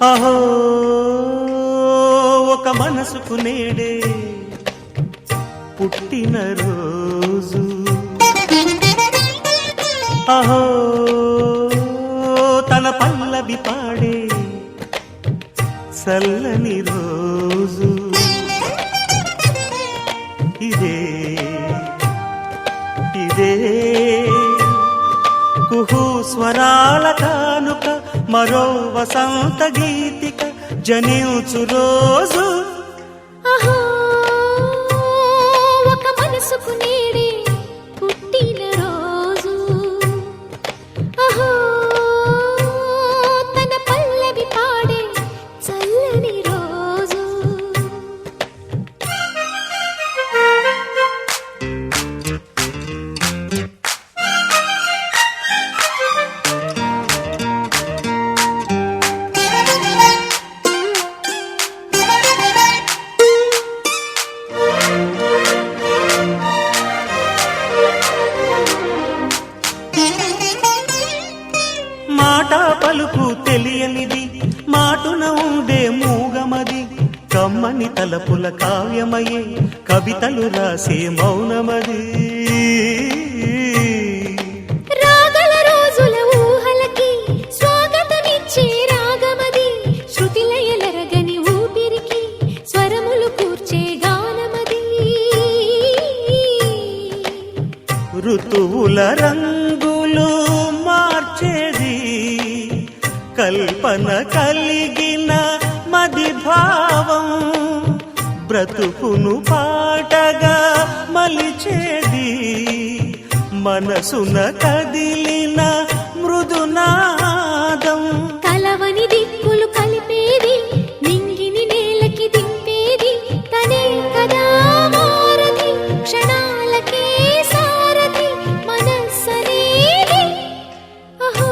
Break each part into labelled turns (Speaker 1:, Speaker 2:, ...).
Speaker 1: అహో ఒక మనసుకు నేడే పుట్టిన రోజు, అహో తన పల్లవి పాడే చల్లని రోజు, ఇదే ఇదే కుహు స్వరాల కానుక, మరో వసంత గీతిక జనించు రోజు.
Speaker 2: అహో ఒక మనసుకు నేడే పుట్టిన రోజు, అహో తన పల్లవి పాడే చల్లని రోజు.
Speaker 1: మాట పలుకు తెలియనిది, మాటున ఉండే మూగమది, కమ్మని తలపుల కావ్యమయే కవితలు రాసే మౌనమది.
Speaker 2: రాగల రోజుల ఊహలకి స్వాగతమిచ్చే రాగమది, శృతిలయలరగని ఊపిరికి స్వరములు కూర్చే గానమది.
Speaker 1: ఋతువుల రంగులు మార్చేది, కల్పన కలిగిన మది భావం, బ్రతుకును పాటగా మలిచేది, మనసున కదిలిన మృదునాదం.
Speaker 2: కలవని దిక్కులు కలిపేది, నింగిని నేలకి దింపేది, తనే కదా మారది, క్షణాలకే సారథి మనస్సనేది. అహో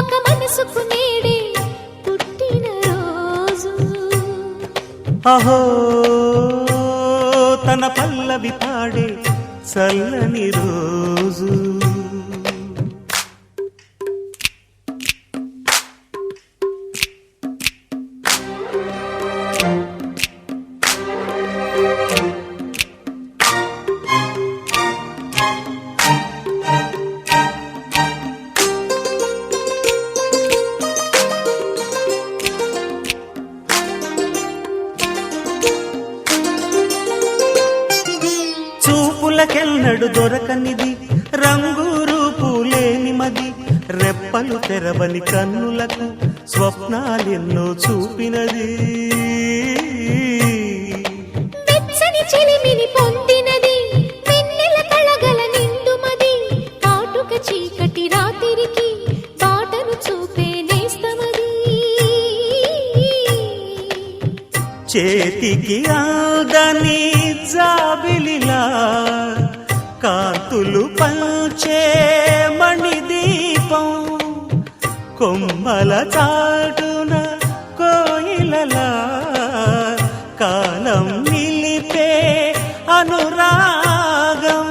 Speaker 2: ఒక మనసుకు నేడే పుట్టిన రోజు,
Speaker 1: అహో తన పల్లవి పాడే చల్లని రోజు. చూపులకెన్నడు దొరకనిది, రంగు రూపు లేని మది, రెప్పలు తెరవని కన్నులకు స్వప్నాలెన్నో చూపినది.
Speaker 2: వెచ్చని చిలిమిని పొందినది, వెన్నెల కళగల నిండుమది, కాటుక చీకటి రాత్రికి బాటను చూపే నేస్తమది.
Speaker 1: చేతికి ఆదని జాబిలిలా కాంతులు పంచే మణిదీపం, కొమ్మల చాటున కోయిలలా కాలం నిలిపే అనురాగం.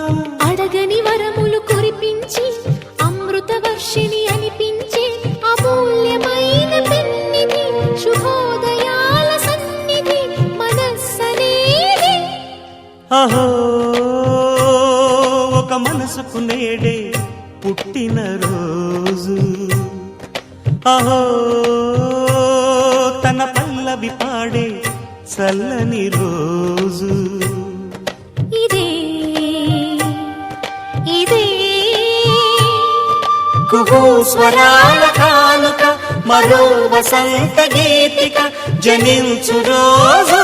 Speaker 2: అడగని వరములు కురిపించి అమృత వర్షిణి అనిపించే అమూల్యమైన పెన్నిధి, శుభోదయాల సన్నిధి మనస్సనేది.
Speaker 1: అహో ఒక మనసుకు నేడే పుట్టిన రోజు, అహో తన పల్లవి పాడే చల్లని రోజు,
Speaker 2: ఇదే ఇదే
Speaker 1: కుహు స్వరాల కానుక, మరో వసంత గీతిక జనించు రోజు.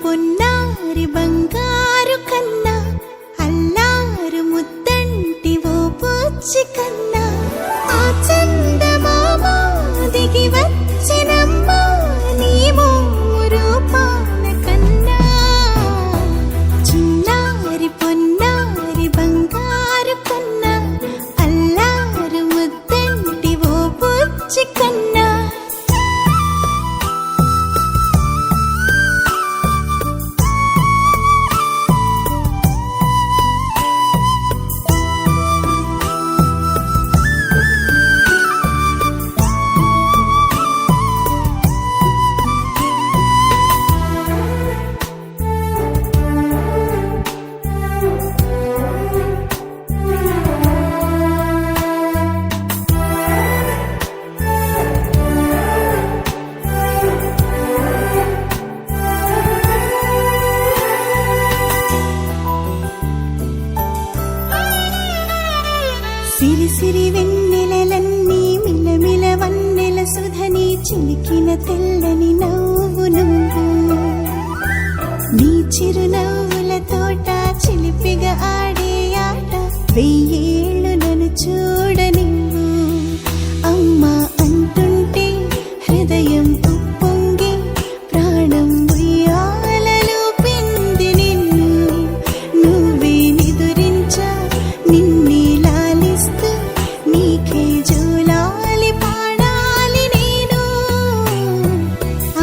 Speaker 2: పొన్నారి బంగారు కన్నా అల్లారు ముద్దంటి ఓ పూచి కన్నా ఆ చందమామ దిగి వచ్చినమ్మా నీ మోము రూపాన కన్నా చిన్నారి పొన్నారి బంగారు కన్నా అల్లారు ముద్దంటి ఓ పూచి కన్నా సిరి సిరి వెన్నెలలన్నీ మిలమిల వన్నెల సుధని చిలికిన తెల్లని నవ్వు నువ్వు నీ చిరునవ్వుల తోట చిలిపిగా ఆడే ఆట వెయ్యేళ్ళు నన్ను చూడనివ్వు అమ్మా అంటుంటే హృదయం ఉప్పొంగి ప్రాణం ఉయ్యాలలో పిండి నిన్ను నువ్వే నిదురించా నిన్నే లాలిస్తూ నీకే జోలాలి పాడాలి నేను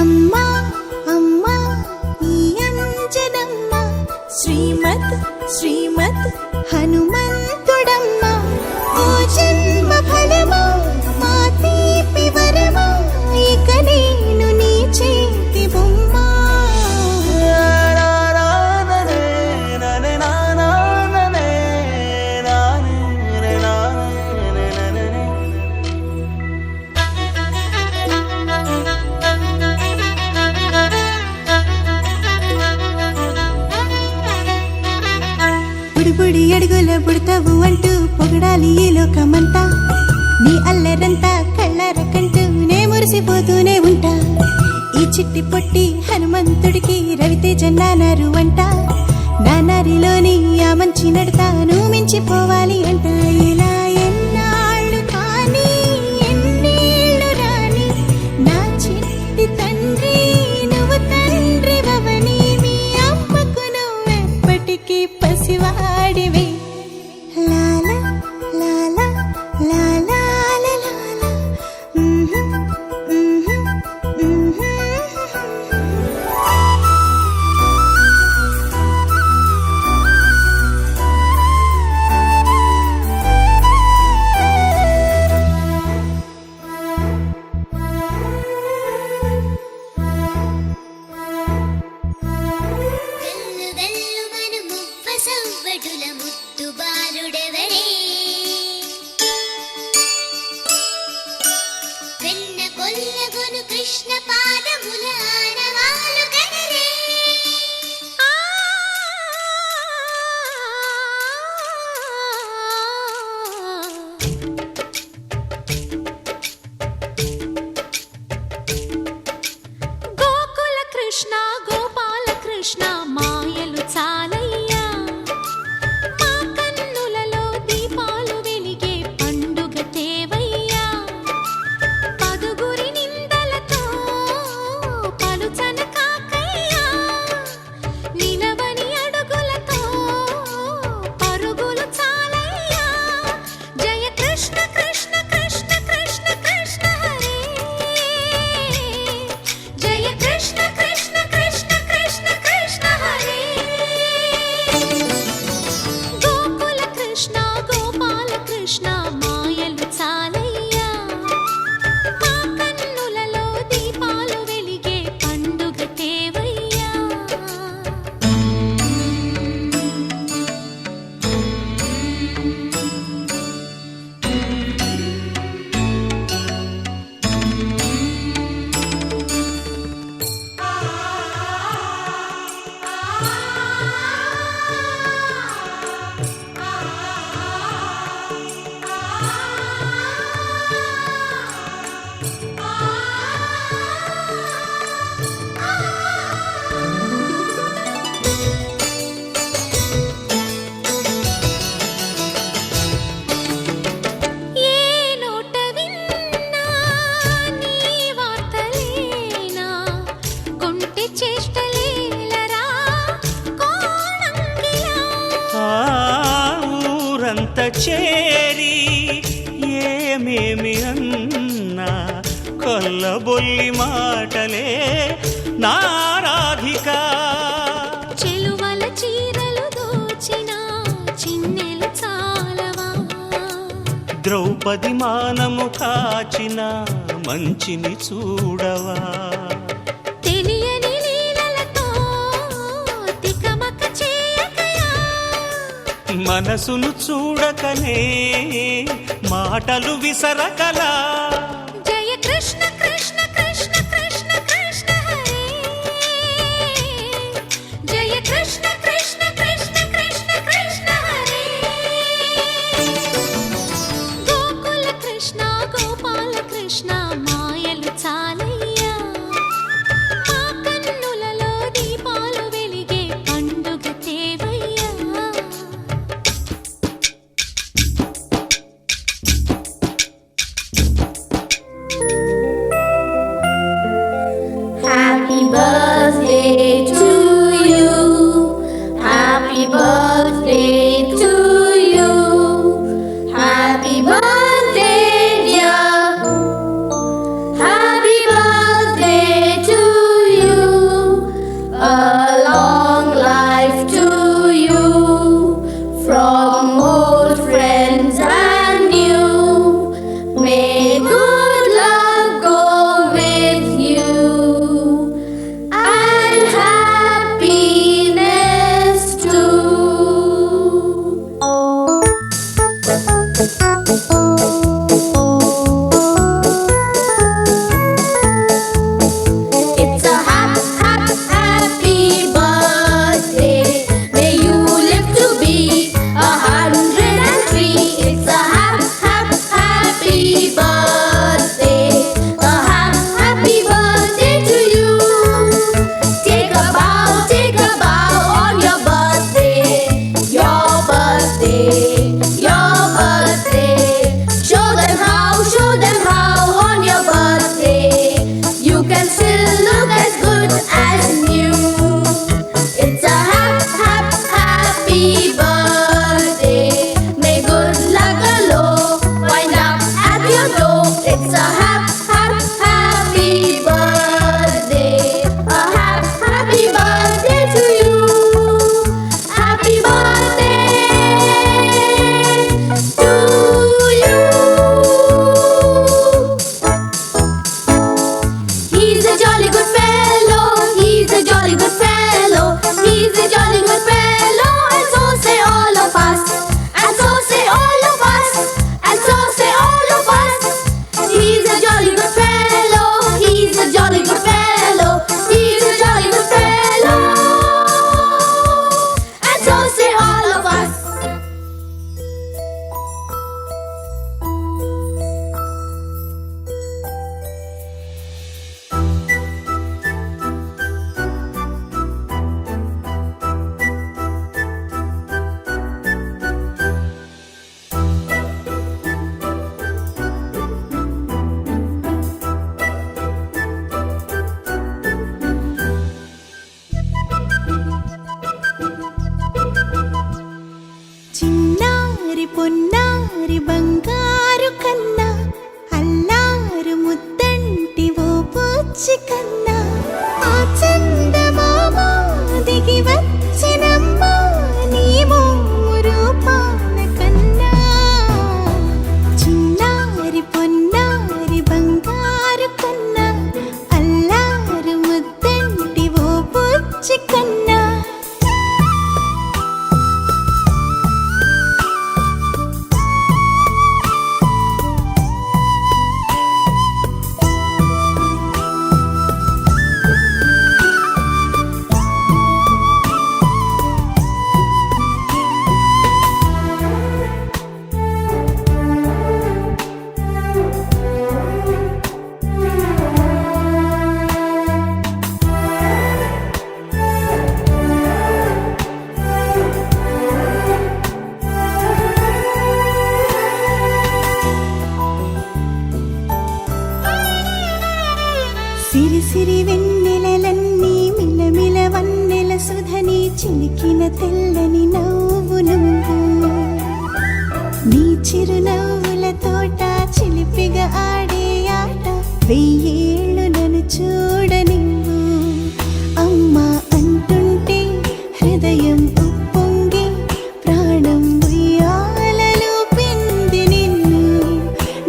Speaker 2: అమ్మా అమ్మా ఈ అంజనమ్మ శ్రీమత్ శ్రీమత్ హనుమంతుడమ్మ ఓ జన్మ ఫలమా మా తీపి వరమా ఇక నేను నీ చేతి బొమ్మ బుడిబుడి అడుగుల బుడతావు అంటూ పొగడాలి ఈ లోకమంతా నీ అల్లరంతా కళ్ళరకంటూ నే మురిసిపోతూనే ఉంటా ఈ చిట్టి పొట్టి హనుమంతుడికి రవితేజ నానారు అంట నానారిలోని ఆ మంచి నడతాను మించిపోవాలి అంట ఇలా ఎన్నాళ్ళు కానీ ఎన్నేళ్ళు రాని నా చిట్టి తండ్రి నువ్వు తండ్రి భవని మీ అమ్మకు నువ్వెప్పటికీ పసివాడివి లాలా లాలా లాలా లాలా
Speaker 1: చేరి ఏమేమి అన్నా కొల్లబొల్లి మాటలే నా రాధిక.
Speaker 3: చెలువల చీరలు దోచిన చిన్నెలు చాలవా,
Speaker 1: ద్రౌపది మానము కాచిన మంచిని చూడవా.
Speaker 3: తెలియని లీలలతో తికమక చేయకయా,
Speaker 1: మనసును చూడకనే మాటలు విసరకలా.
Speaker 3: జయ కృష్ణ కృష్ణ కృష్ణ కృష్ణ కృష్ణ హరే, జయ కృష్ణ కృష్ణ కృష్ణ కృష్ణ కృష్ణ హరే. గోకుల కృష్ణ గోపాల కృష్ణ మాయలు చాలయ్యా, మా కన్నులలో దీపాలు వెలిగే పండుగ తేవయ్యా.
Speaker 4: Happy birthday to you. Happy birthday to you. Happy birthday, dear. Happy birthday to you. A long life to you. From old friends and new. May good luck go with you. And happiness too. It's a happy birthday. May you live to be 103. It's a happy birthday. A happy birthday to you. Take a bow on your birthday. Your birthday, your birthday. Show them how on your birthday you can still look as good as new. It's a happy birthday. May good luck galore wind up at your door. It's a happy birthday. A happy birthday to you. Happy birthday to you. He's a jolly good fellow. He's a jolly good fellow. He's a jolly good fellow. And so say all of us. And so say all of us. And so say all of us. He's a jolly good fellow. He's a jolly good fellow. He's a jolly good fellow. And so say all of us.
Speaker 2: చిన్నారి పొన్నారి బంగారు కన్నా అల్లారు ముద్దంటి ఓ పూచి కన్నా ఆ చందమామ దిగి వచ్చినమ్మ నీ మోము రూపాన కన్నా. చిన్నారి పొన్నారి బంగారు కన్నా అల్లారు ముద్దంటి ఓ పూచి కన్నా. సిరి సిరి వెన్నెలలన్నీ మిలమిల వన్నెల సుధని చిలికిన తెల్లని నవ్వు నువ్వు. నీ చిరునవ్వుల తోట చిలిపిగా ఆడే ఆట వెయ్యేళ్ళు నన్ను చూడనివ్వు అమ్మా అంటుంటే హృదయం ఉప్పొంగి ప్రాణం ఉయ్యాలలో పిండి నిన్ను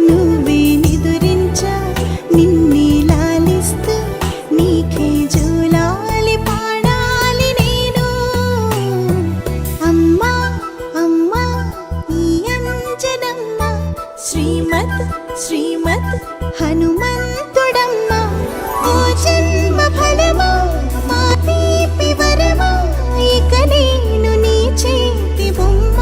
Speaker 2: నువ్వే నిదురించా నిన్నే లాలిస్తూ నీకే జూలాలి పాడాలి నేను అమ్మా అమ్మా ఈ అంజనమ్మ శ్రీమత్ శ్రీమత్ హనుమంతుడమ్మ ఓ జన్మ ఫలమా మా తీపి వరమా ఇక నేను నీ చేతి బొమ్మ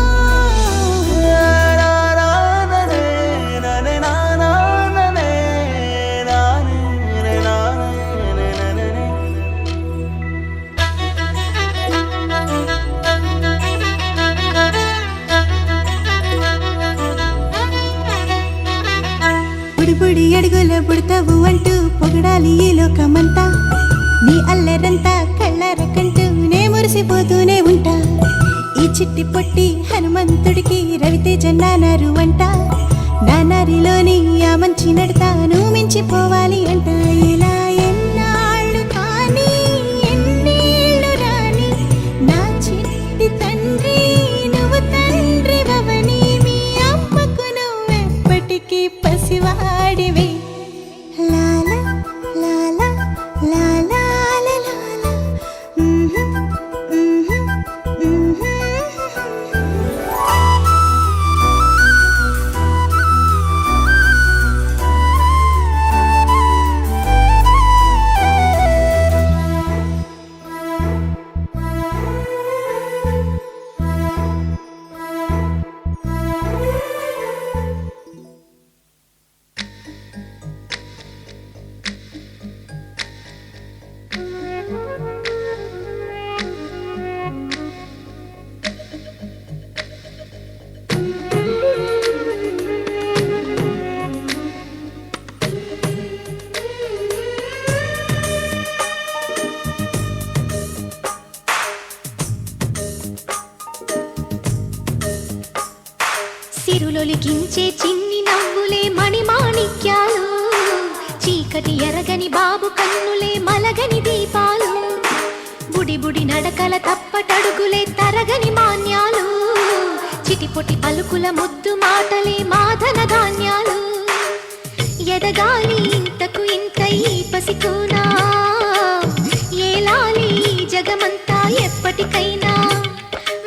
Speaker 2: బుడి అడుగుల బుడతావు అంటూ పొగడాలి ఈ లోకమంతా నీ అల్లరంతా కళ్ళారకంటూ నే మురిసిపోతూనే ఉంటా ఈ చిట్టి పొట్టి హనుమంతుడికి రవితేజ నానారు అంట నానారిలోని ఆ మంచి నడతాను మించిపోవాలి అంట ఇలా ఎన్నాళ్ళు కానీ ఎన్నేళ్ళు రాని నా చిట్టి తండ్రి నువ్వు తండ్రి భవని మీ అమ్మకు నువ్వెప్పటికీ పసివాడివి లాలా లాలా లాలా లాలా
Speaker 3: సిరులొలికించే చిన్ని నవ్వులే మణిమాణిక్యాలు చీకటి ఎరగని బాబు కన్నులే మలగని దీపాలు బుడి బుడి నడకల తప్పటడుగులే తరగని మాన్యాలు చిటిపొటి పలుకుల ముద్దు మాటలే మాధన ధాన్యాలు ఎదగాలి ఇంతకు ఇంత ఈ పసికోనా ఏలాలి ఈ జగమంతా ఎప్పటికైనా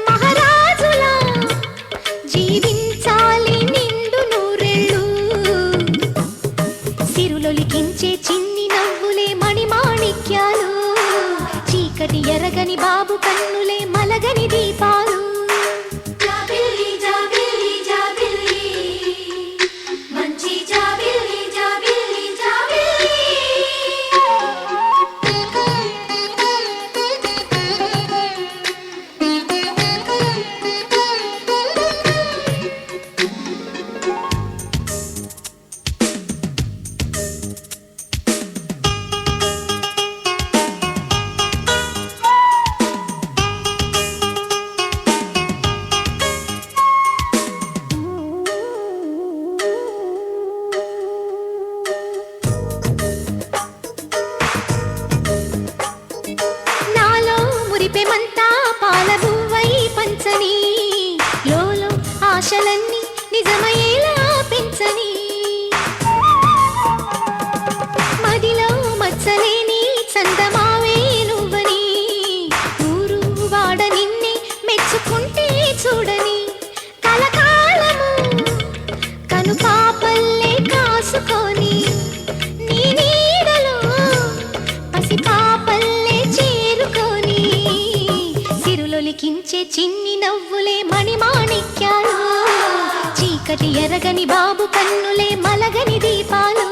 Speaker 3: మహారాజులా జీవించాలి నిండు నూరెళ్ళు సిరులొలికించే చిన్ని నవ్వులే మణిమాణిక్యాలు చీకటి ఎరగని బాబు కన్నులే మలగని దీపాలు జాబిల్లి జాబిల్లి జాబిల్లి మంచి జాబిల్లి జాబిల్లి జాబిల్లి నాలో మురిపెమంతా పాలబువ్వై పంచని లోలో ఆశలన్నీ నిజమయ్యేలా పెంచని మదిలో మచ్చలేని చందమావే నువ్వని ఊరు వాడ నిన్నే మెచ్చుకుంటే చూడని కలకాలము కను పాపల్లే కాసుకొని నీ నీడలో పసి పాపల్లే చేరుకొని సిరులొలికించే చిన్ని నవ్వులే మణిమాణిక్యాలు చీకటి ఎరగని బాబు కన్నులే మలగని దీపాలు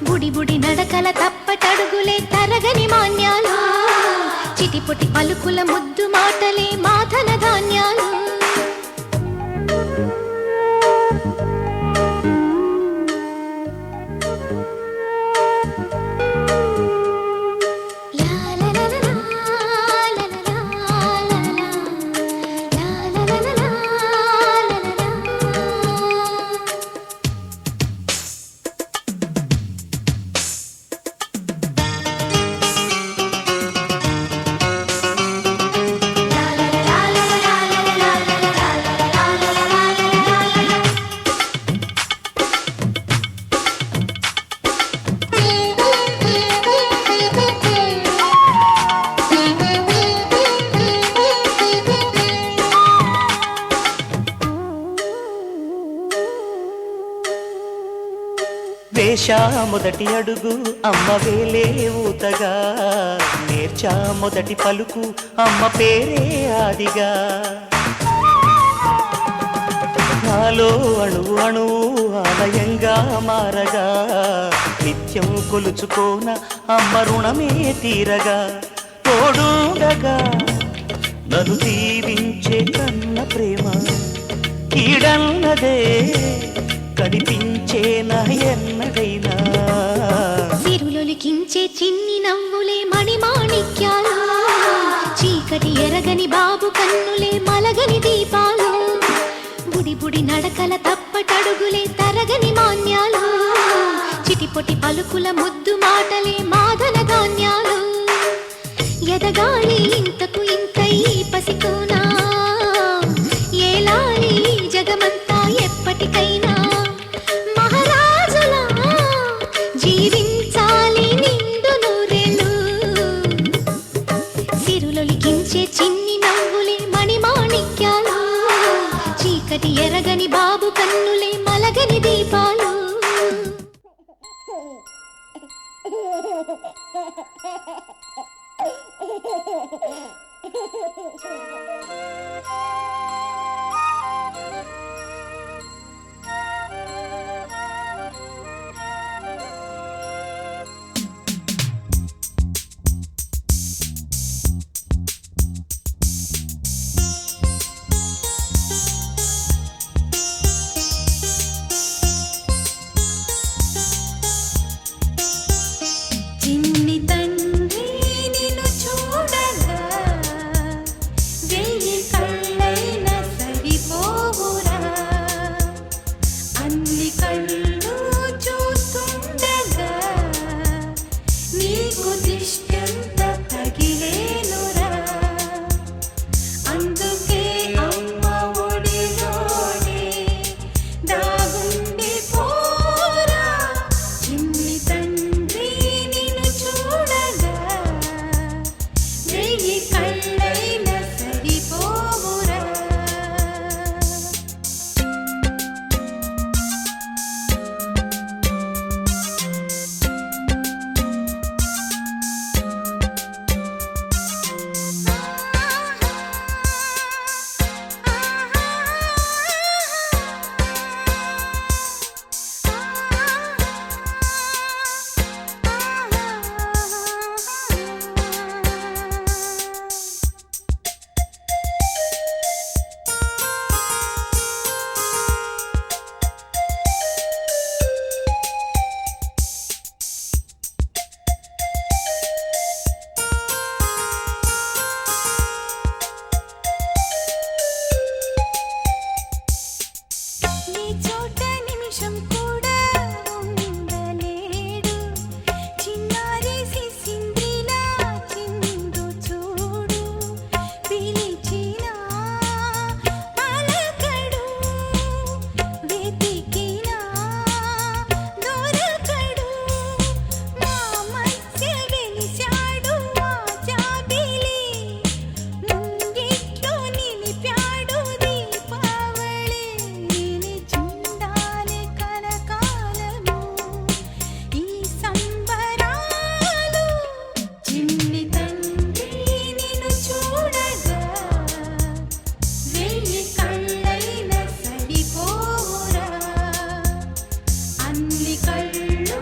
Speaker 3: బుడి బుడి నడకల తప్పటడుగులే తరగని మాన్యాలు చిటిపొటి పలుకుల ముద్దు మాటలే మాధన ధాన్యాలు
Speaker 1: వేశా మొదటి అడుగు అమ్మ వేలే ఊతగా, నేర్చా మొదటి పలుకు అమ్మ పేరే ఆదిగా. నాలో అణువు అణువు ఆలయంగా మారగా, నిత్యం కొలుచుకోన అమ్మ రుణమే తీరగా. తోడుండగా నన్ను దీవించే కన్న ప్రేమ, కీడన్నదే కనిపించేనా ఎన్నడైనా.
Speaker 3: సిరులొలికించే చిన్ని నవ్వులే మణిమాణిక్యాలు, చీకటి ఎరగని బాబు కన్నులే మలగని దీపాలు, బుడి బుడి నడకల తప్పటడుగులే తరగని మాన్యాలు, చిటిపొటి పలుకుల ముద్దు మాటలే మాదన ధాన్యాలు. ఎదగాలి ఇంతకు ఇంత ఈ పసికోనా, ఏలాలి జగమంతా ఎప్పటికైనా. మహారాజులా జీవించాలి నిండు నూరేళ్ళు, సిరులొలికించే చిన్ని నవ్వులే మణిమాణిక్యాలు, చీకటి ఎరగని బాబు కన్నులే మలగని దీపాలు.
Speaker 2: చిన్ని తండ్రి నిన్ను చూడగా, వెయ్యి కళ్ళైనా సరిపోవురా. అన్ని కళ్ళు చూస్తుండగా నీకు దిష్టంత తగిలేనురా. అందుకే అమ్మ ఒడిలోనే దాగుండి పోరా. చిన్ని తండ్రి నిన్ను చూడగా, వెయ్యి కళ్ళైనా సరిపోవురా. నీ చోట నిమిషం కూడా ఉండలేడు, చిన్నారి సిసింద్రిలా చిందు చూడు. పిలిచినా పలకడు, వెతికినా దొరకడు. మా మధ్య వెలిశాడు ఆ జాబిలి, ముంగిట్లో నిలిపాడు దీపావళి. నిలిచుండాలి కలకాలము ఈ సంబరాలు. చిన్ని తండ్రి నిన్ను చూడగా, వెయ్యి కళ్ళైనా సరిపోరా. అన్ని కళ్ళు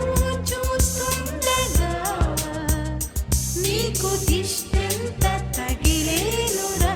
Speaker 2: చూస్తుండగా నీకు దిష్టంత తగిలేనురా.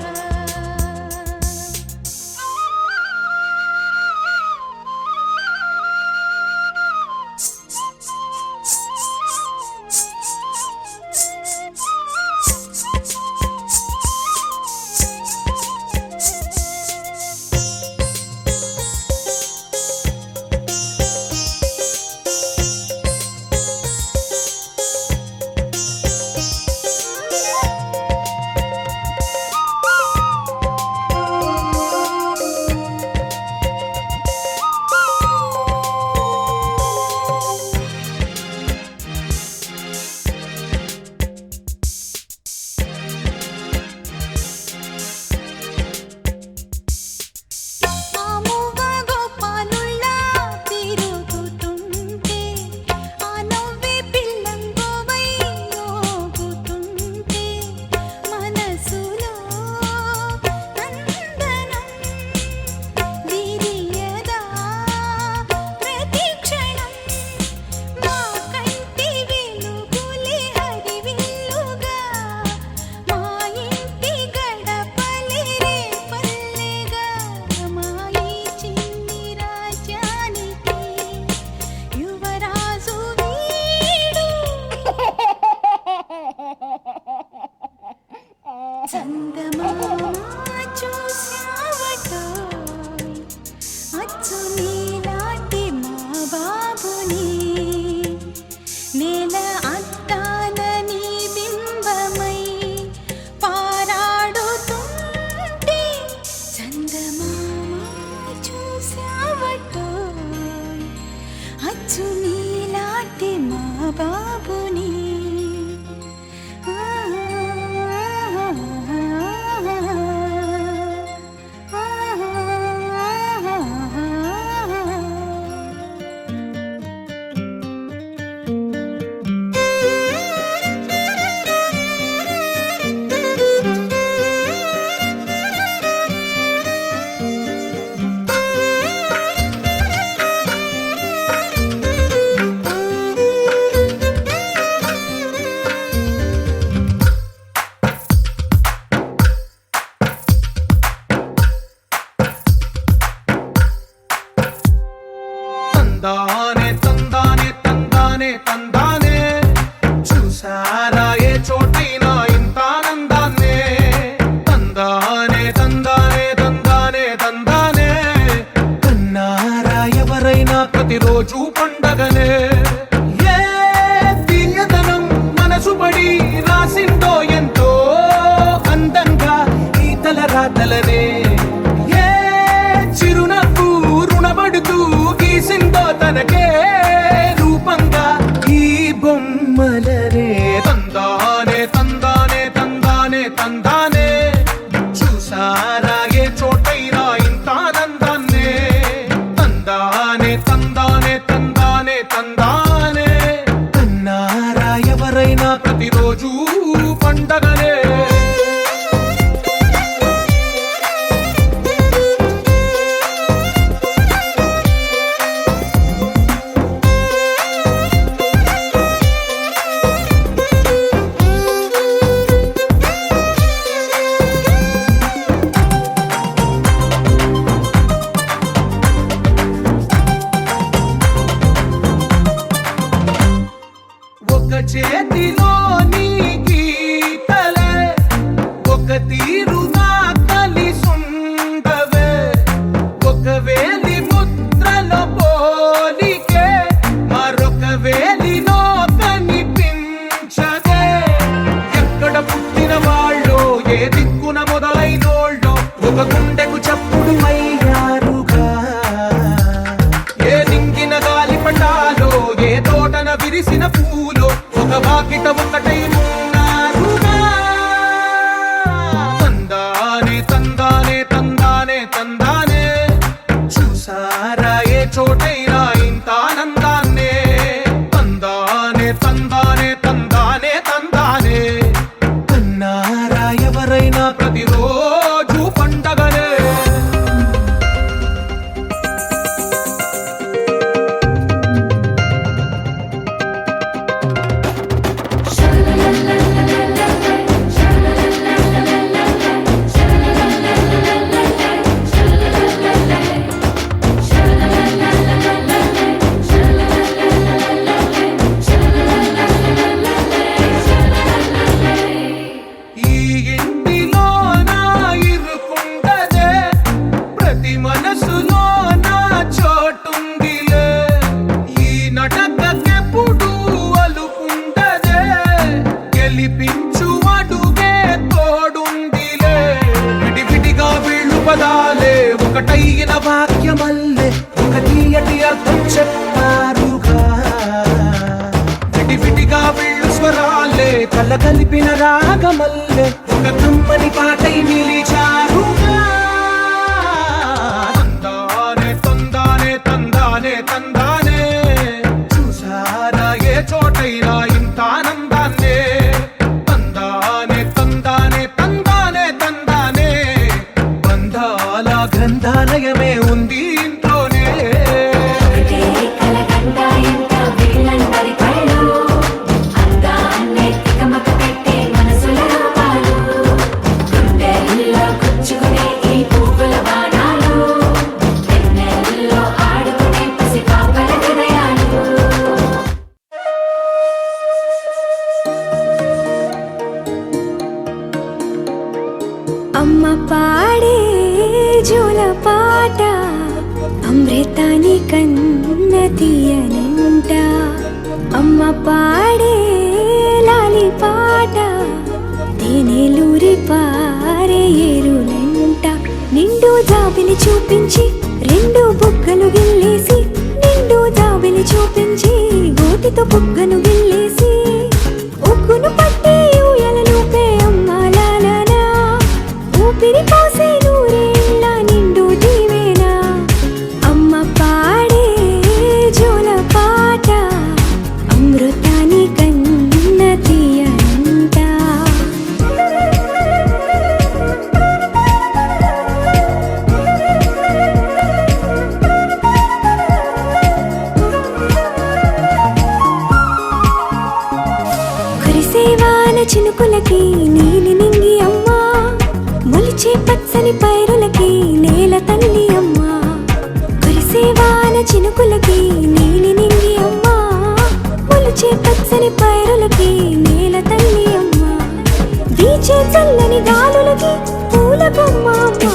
Speaker 2: చందమామ చూశావటోయ్ అచ్చు నీలాంటి మా బాబుని నేల అద్దాన నీ బింబమై పారాడుతుంటే చందమామ చూశావటోయ్ అచ్చు నీలాంటి మా బాబుని
Speaker 5: తందానే తందానే తందానే తందానే చూసారా ఏ చోటైనా ఇంత ఆనందాన్నే తందానే తందానే తందానే తందానే కన్నారా ఎవరైనా ప్రతిరోజు పండగనే ఏ తీయదనం మనసు పడి రాసిందో ఎంతో అందంగా ఈ తల రాతలనే ఏ చిరునవ్వు రుణపడుతూ గీసిందో తనకే రూపంగా ఈ బొమ్మలనే తందానే తందానే తందానే తందానే చూసారా ఏ చోటైనా ఇంత ఆనందాన్నే తందానే తందానే తందానే తందానే కన్నారా ఎవరైనా ప్రతిరోజు పండగనే ఒక చేతిలో నీ గీతలే ఒక తీరుగా కలిసుండవే ఒక వేలి ముద్రల పోలికే మరొక వేలిలో కనిపించదే ఎక్కడ పుట్టిన వాళ్ళో ఏ దిక్కున మొదలైనోళ్ళో ఒక గుండెకు చప్పుడు అయ్యారుగా ఏ దింగిన గాలి పటాలో ఏ తోటన విరిసిన పూలో ఒక వాకిట ఒకటై ఉన్నారుగా తందానే తందానే తందానే తందానే చూసారా ఏ చోటైనా ఇంత ఆనందాన్నే తందానే తందానే తందానే తందానే కన్నారా ఎవరైనా ప్రతిరోజు పండగనే ఈ ఇంటిలో నా ఇరుకుండదే ప్రతి మనసులో నా చోటుందిలే ఈ నటకెప్పుడు అలుకుండదే గెలిపించు అడుగే తోడుందిలే విడివిడిగా వీళ్ళు పదాలే ఒకటైన వాక్యమల్లే ఒక తీయటి అర్థం చెప్పారుగా విడివిడిగా వీళ్ళు స్వరాలే కల కలిపిన రాగమల్లే ఒక కమ్మని పాటై నిలిచారుగా తందానే తందానే తందానే తందానే చూసారా ఏ చోటైనా ఇంత ఆనందాన్నే తందానే తందానే తందానే తందానే బంధాల గ్రంథాలయమే ఉంది ఇంట్లోనే
Speaker 6: కలకండ ఎంత వీళ్ళందరి కళ్ళు అందాన్నే తికమక పెట్టే మనసుల రూపాలు
Speaker 2: అమ్మ పాడే జోల పాట అమృతాని కన్న తీయనంట. అమ్మ పాడే లాలి పాట తేనెలూరి పారే ఏరులంట. నిండు జాబిలి చూపించి రెండు బుగ్గలు గిల్లేసి, నిండు జాబిలి చూపించి గోటితో బుగ్గను గిల్లేసి, ఉగ్గును పట్టి ఊయలలుపే అమ్మ లాలనా, ఊపిరి పోసే నూరేళ్ళ నిండు దీవేనా. అమ్మ పాడే జోల పాట అమృతాని కన్న తీయనంట. కురిసేవాన చినుకులకి నీలి నింగి అమ్మ, మొలిచే పచ్చని పైరులకి నేల తల్లి అమ్మ. కురిసేవాన చినుకులకి నీలి నింగి అమ్మ, మొలిచే పచ్చని పైరులకి నేల తల్లి అమ్మ. వీచే చల్లని గాలులకి పూల బొమ్మ అమ్మ,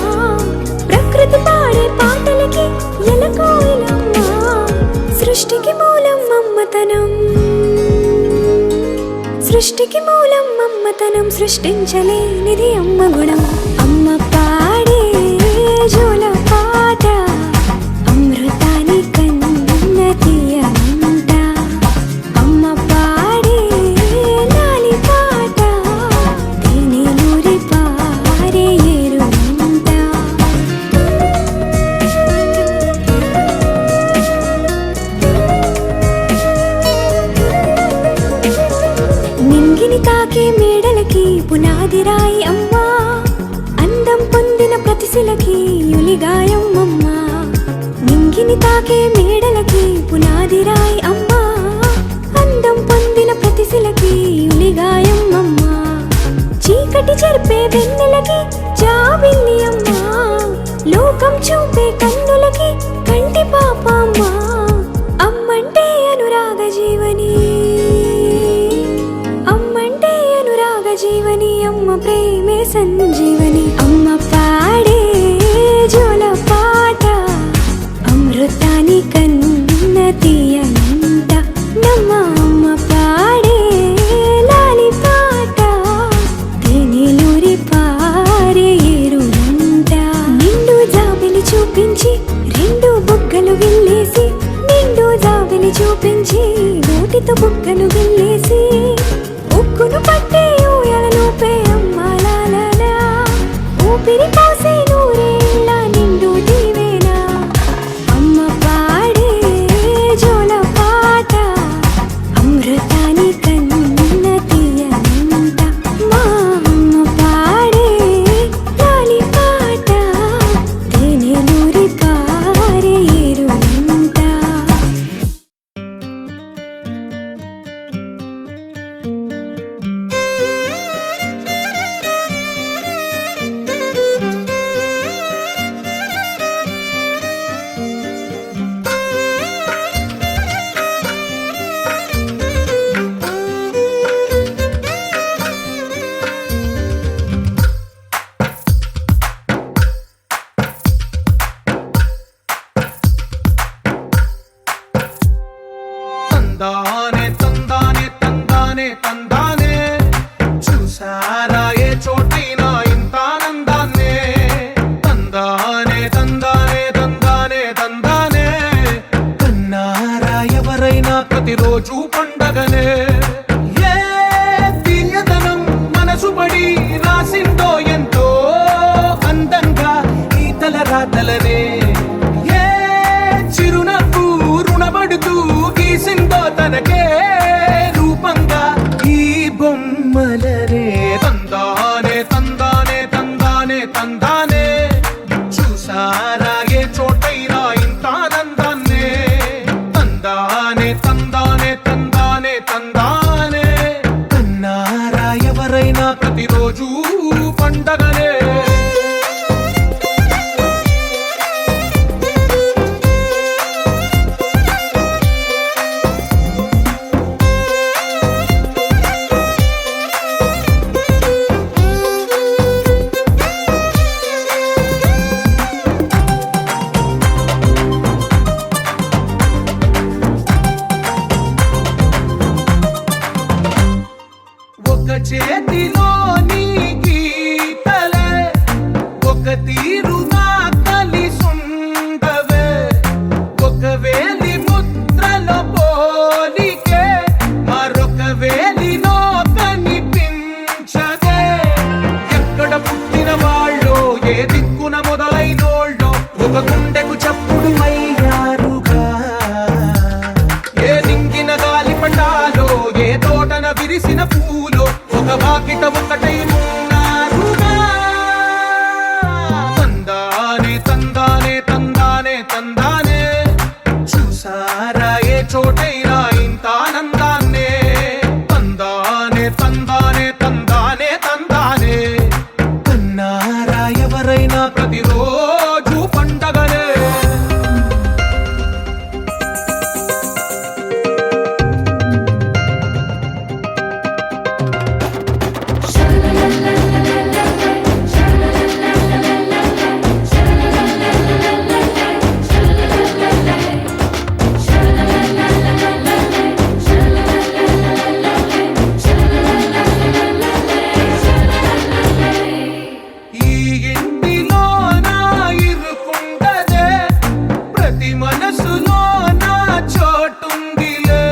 Speaker 2: ప్రకృతి పాడే పాటలకి ఎలకోయిలమ్మ. సృష్టికి మూలం మమ్మతనం, సృష్టికి మూలం మమ్మతనం, సృష్టించలేనిది అమ్మ గుణం. అమ్మ పాడే జోల పాట అమృతాని కన్న తీయనంట. అమ్మ పాడే లాలి పాట తేనెలూరి పారే ఏరులంట. నింగిని తాకే మేడలకి పునాది రాయి అమ్మా, అందం పొందిన ప్రతిశిలకి యులిగాయం అమ్మా. నింగిని తాకే మేడలకి పునాది రాయి అమ్మా, అందం పొందిన ప్రతిశిలకి యులిగాయం అమ్మా. చీకటి చెరిపే వెన్నెలకి జాబిల్లి అమ్మా, లోకం చూపే కన్నులకి కంటి పాప అమ్మా. అమ్మంటే అనురాగ జీవని, అమ్మంటే అనురాగ జీవని, అమ్మ ప్రేమే సంజీవని. అమ్మ పాడే జోల పాట అమృతాని కన్న తీయనంట. నమ్మ అమ్మ పాడే లాలి పాట తేనెలూరి పారే ఏరులంట. నిండు జాబిలి చూపించి రెండు బుగ్గలు గిల్లేసి, నిండు జాబిలి చూపించి నోటితో బుగ్గను గిల్లేసి, ఉగ్గును పట్టి ఊయలలుపే అమ్మ లాలనా, ఊపిరి పోసే నూరేళ్ళ నిండు దీవేనా. అమ్మ పాడే జోల పాట అమృతాని కన్న తీయనంట. మా అమ్మ పాడే లాలి పాట తేనెలూరి పారే ఏరులంట.
Speaker 5: తందానే తందానే తందానే తందానే, చూసారా ఏ చోటైనా ఇంత ఆనందాన్నే. తందానే తందానే తందానే తందానే, కన్నారా ఎవరైనా ప్రతిరోజు పండగనే. ఏ తీయదనం మనసు పడి రాసిందో ఎంతో అందంగా ఈ తలరాతలనే. ఏ చిరునవ్వు రుణపడుతూ గీసిందో తనకే రూపంగా ఈ బొమ్మలనే. తందానే తందానే తందానే తందానే, చూసారా ఏ చోటైనా ఇంత ఆనందాన్నే. తందానే తందానే తందానే తందానే, కన్నారా ఎవరైనా ప్రతిరోజు పండగనే. ఇంటిలోని గీతలే ఒక తీరుగా కలిసుండవే ఒక వేలి ముద్రలో పోలికే మరొక వేలిలో కనిపించదే ఎక్కడ పుట్టిన వాళ్ళో ఏ దిక్కున మొదలైనోళ్ళో ఒక గుండెకు చప్పుడు అయ్యారుగా ఏ నింగిన గాలి పటాలో ఏ తోటన విరిసిన పూలో ఒక వాకిట ఒకటై ఉన్నారుగా తందానే తందానే తందానే తందానే చూసారా ఏ చోటైనా ఇంత ఆనందాన్నే తందానే తందానే తందానే తందానే కన్నారా ఎవరైనా ప్రతిరోజు పండగనే ఈ ఇంటిలో నా ఇరుకుండదే ప్రతి మనసులో నా చోటుందిలే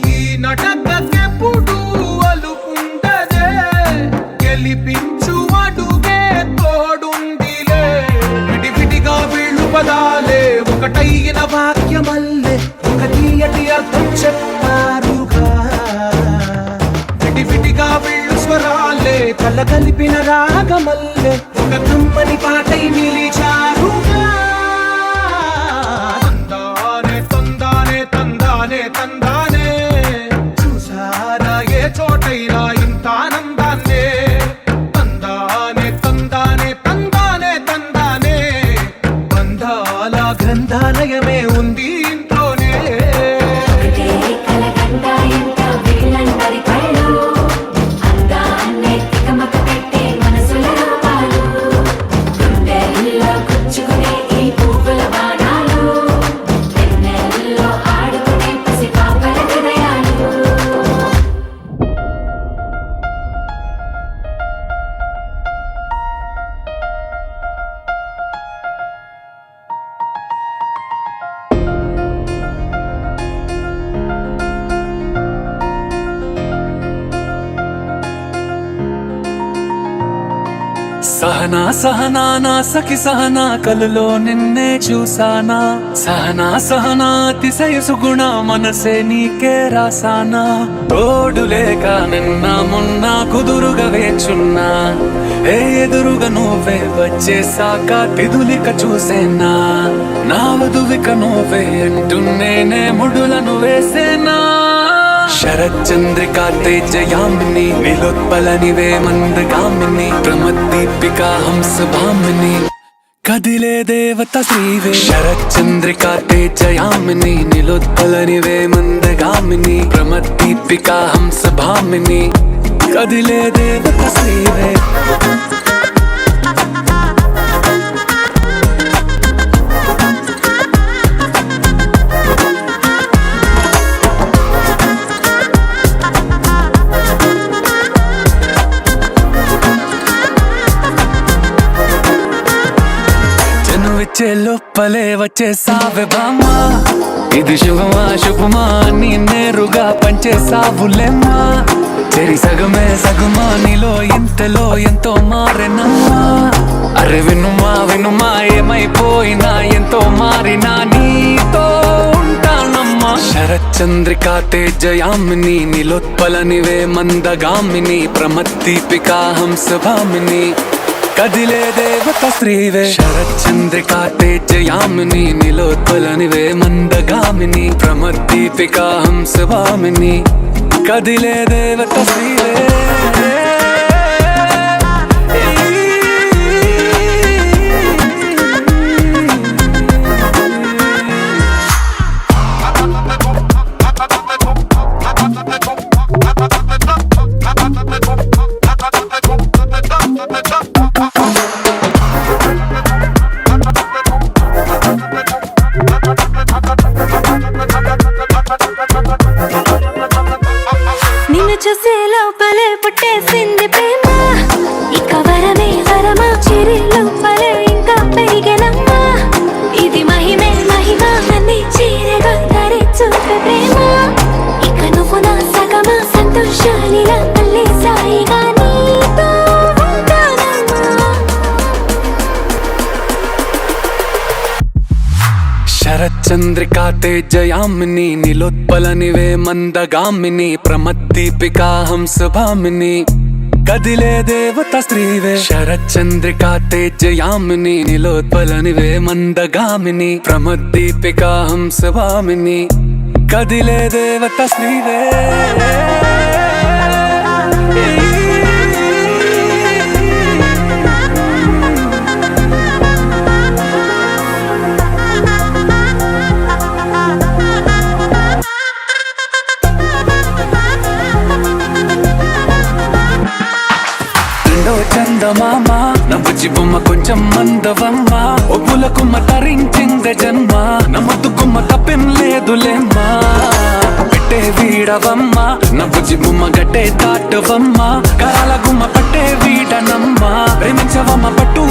Speaker 5: ఈ నటకెప్పుడు అలుకుండదే గెలిపించు అడుగే తోడుందిలే విడివిడిగా వీళ్ళు పదాలే ఒకటైన వాక్యమల్లే ఒక తీయటి అర్థం చెప్పారుగా విడివిడిగా వీళ్ళు స్వరాలే కల కలిపిన రాగమల్లే ఒక కమ్మని పాటై నిలిచారుగా తందానే తందానే తందానే తందానే చూసారా ఏ చోటైనా ఇంత ఆనందాన్నే తందానే తందానే తందానే తందానే బంధాల గ్రంథాలయమే ఉంది ఇంట్లోనే
Speaker 6: ఒకటే కలగంట ఇంట వీళ్ళందరి కళ్ళు అందాన్నే తికమక పెట్టే మనసుల రూపాలు గుండెల్లో గుచ్చుకునే ఈ పువ్వుల బాణాలు వెన్నెల్లో ఆడుకునే పసిపాపల హృదయాలు
Speaker 7: సహనా సహనా నా సఖి సహనా కలులో నిన్నే చూసానా సహనా సహనా అతిశయ సుగుణ మనసే నీకే రాసానా తోడు లేక నిన్న మొన్న కుదురుగా వేచున్నా ఏ ఎదురుగా నువ్వే వచ్చేసాక తిదులిక చూసేనా నా వధువిక నువ్వే అంటున్నేనే ముడులను వేసేనా శరచంద్రికా తేజయామిని నిలోత్పలనివే మందగామిని ప్రమద్దీపికా హంసభామిని కదిలే దేవత శ్రీవే శరచంద్రికా తేజయామిని నిలోత్పలనివే మందగామిని ప్రమద్దీపికా హంసభామిని కదిలే దేవత శ్రీవే జనువిచ్చే లోపలే వచ్చేసావే బామ్మా ఇది శుభమా శుభమా నీ నేరుగా పంచేసావులేమ్మా చెరి సగమే సగుమా నీలో ఇంతలో ఎంతో మారెనమ్మా అరే వినుమా వినుమా ఏమైపోయినా ఎంతో మారినా నీతో ఉంటానమ్మా శరచంద్రికా తేజయామిని నిలోత్పలనివే మందగామిని ప్రమద్దీపికా హంసభామిని కదిలే దేవత శ్రీవే శరచంద్రికా తేజయామిని నిలోత్పలనివే మందగామిని ప్రమద్దీపికా హంసభామిని కదిలే దేవత శ్రీవే
Speaker 2: నిన్ను చూసే లోపలే పుట్టేసి ప్రేమ ఇక వరమే వరమా చిరిలో పలే ఇంకా పెరిగెనమ్మా ఇది మహిమే మహిమ నన్ను చీరగా ధరించుక ప్రేమ ఇక నువ్వు నా సగమా సంతోషాలిలా మళ్ళీ సాయిగా నీతో ఉంటానమ్మా
Speaker 7: శరచంద్రికా తేజయామిని నిలోత్పలనివే మందగామిని ప్రమద్దీపికా హంసభామిని కదిలే దేవత స్త్రీవే శరచంద్రికా తేజయామిని నిలోత్పలనివే మందగామిని ప్రమద్దీపికా హంసభామిని కదిలే దేవత స్త్రీవే చందమామ నవ్వుచి బొమ్మ కొంచెం మందవమ్మ ఒప్పుల కుమ్మ తరించిందే జన్మ నమ్మద్దు కుమ్మ తప్పేం లేదులేమ్మా పెట్టే వీడవమ్మ నవ్వుచి బొమ్మ గట్టే దాటవమ్మ కరాల గుమ్మ పట్టే వీడనమ్మ ప్రేమించవమ్మ పట్టు